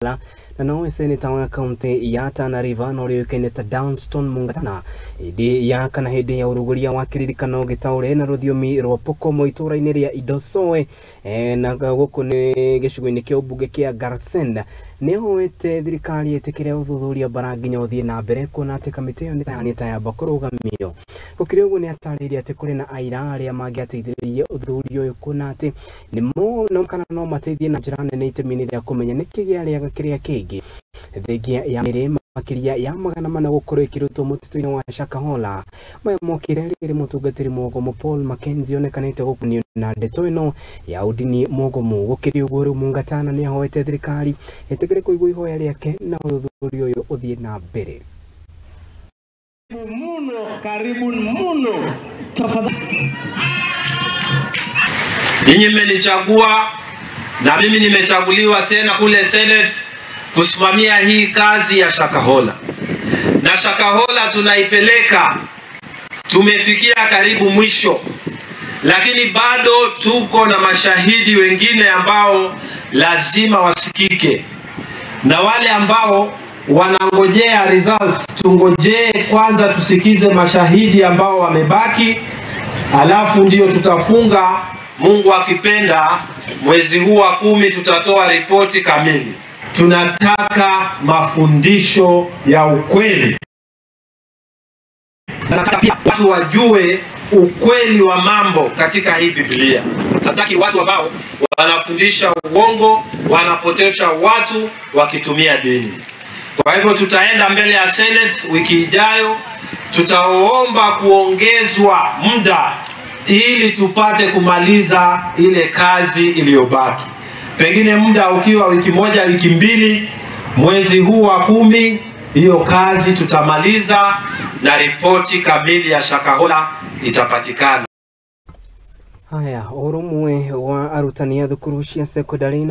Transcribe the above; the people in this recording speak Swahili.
na no seneta wa kaunti ya Tana River no rio keneta danson Mungatana idi ya kana hede ya uruguria wa kirikaniro gitaure na ruthiomi rwa pokomo itura-ini ria idsoe na guku ni gicigo-ini kia ubunge kia garsen niahoeti thirikari etikire guthuthuria baranginya uthii na mbere kuona ati kamitii ni tayamba kurugamio gukiriguo ni atariria ati kuri na aira aria mangiateithiririe uthuthuria uyu kuona ati ni no kana no mateithie na njira nene itemi-ini ria kumenya niki giaria kiria kingi thengia ya mbere makiria ya magana mana gukorwo ikirutwo mutito-ini wa Shakahola maya mokire riri mutungatiri mogomo Paul Mackenzie cionekanite gukunio na ndeto ino ya udini mogomo gukiriguo ru Mungatana niahoeti thirikari etikire kuigua ihoya riake na uthuthuria uyu uthie na mbere. Karibu muno tafadhali. Ninyi mmenichagua na mimi nimechaguliwa tena kule Senate kusimamia hii kazi ya Shakahola. Na Shakahola tunaipeleka, tumefikia karibu mwisho, lakini bado tuko na mashahidi wengine ambao lazima wasikike, na wale ambao wanangojea results tungojee kwanza tusikize mashahidi ambao wamebaki, alafu ndio tutafunga. Mungu akipenda mwezi huu wa 10 tutatoa ripoti kamili. Tunataka mafundisho ya ukweli. Nataka pia watu wajue ukweli wa mambo katika hii Biblia. Nataki watu ambao wanafundisha uongo, wanapotesha watu wakitumia dini. Kwa hivyo tutaenda mbele ya Senate wiki ijayo, tutaomba kuongezwa muda ili tupate kumaliza ile kazi iliyobaki. Pengine muda ukiwa wiki moja, wiki mbili, mwezi huu wa 10 hiyo kazi tutamaliza na ripoti kamili ya Shakahola itapatikana. Haya, urumwe wa arutani ya thukuru cia sekondari